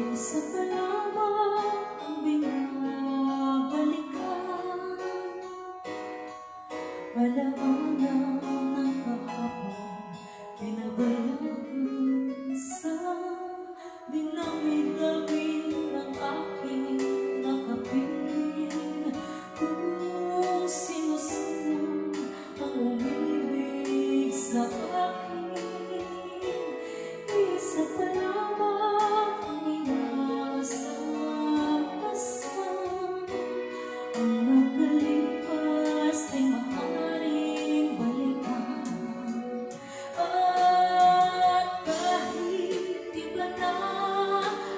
Isa pa lamang ang binabalikan, alaala ng kahapon, pinabayaan sa dinamit-damit ng aking nakapiling. Kung sino-sino ang umibig sa akin, isa pa lamang ang inaasahan. Ang nakalipas ay maaaring balikan, at kahit iba na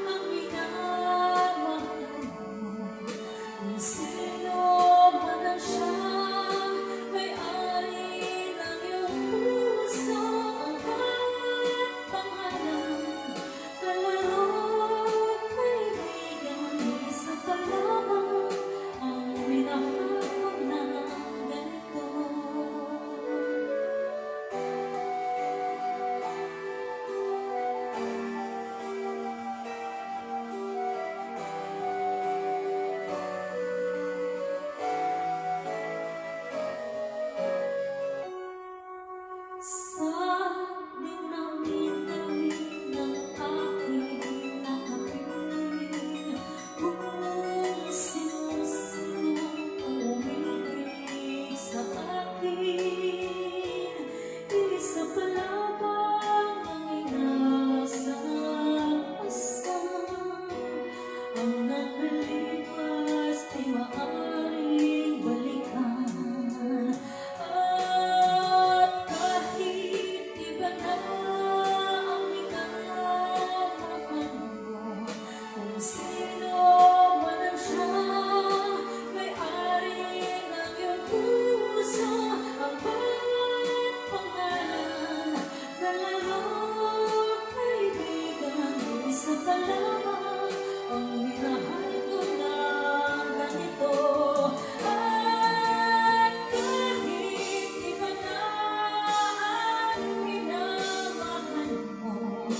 ang minamahal mo, kung sino man ang siyang may-ari ng iyong puso, ang bawat pangalan, kalaro, kaibigan, isa pa lamang ang minahal ko ng ganito. Sa dinamit-damit ng aking nakapiling, kung sino-sino ang umibig sa akin, isa pa lamang ang inaasahan. Ang nakalipas ay maaaring balikan, at kahit iba na ang minamahal mo, kung sino man ang siyang may-ari ng iyong puso, ang bawat pangalan, kalaro, kaibigan, isa pa lamang ang minahal ko ng ganito. At kahit iba na ang minamahal mo,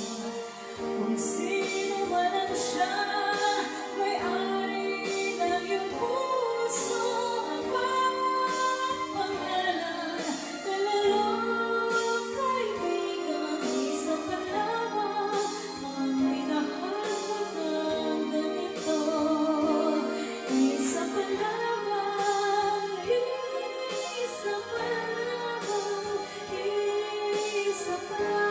kung sino man ang siyang may-ari ng iyong puso, ang bawat pangalan, kalaro, kaibigan, isa pa lamang ang minahal ko ng ganito. Isa pa lamang, isa pa lamang, isa pa lamang.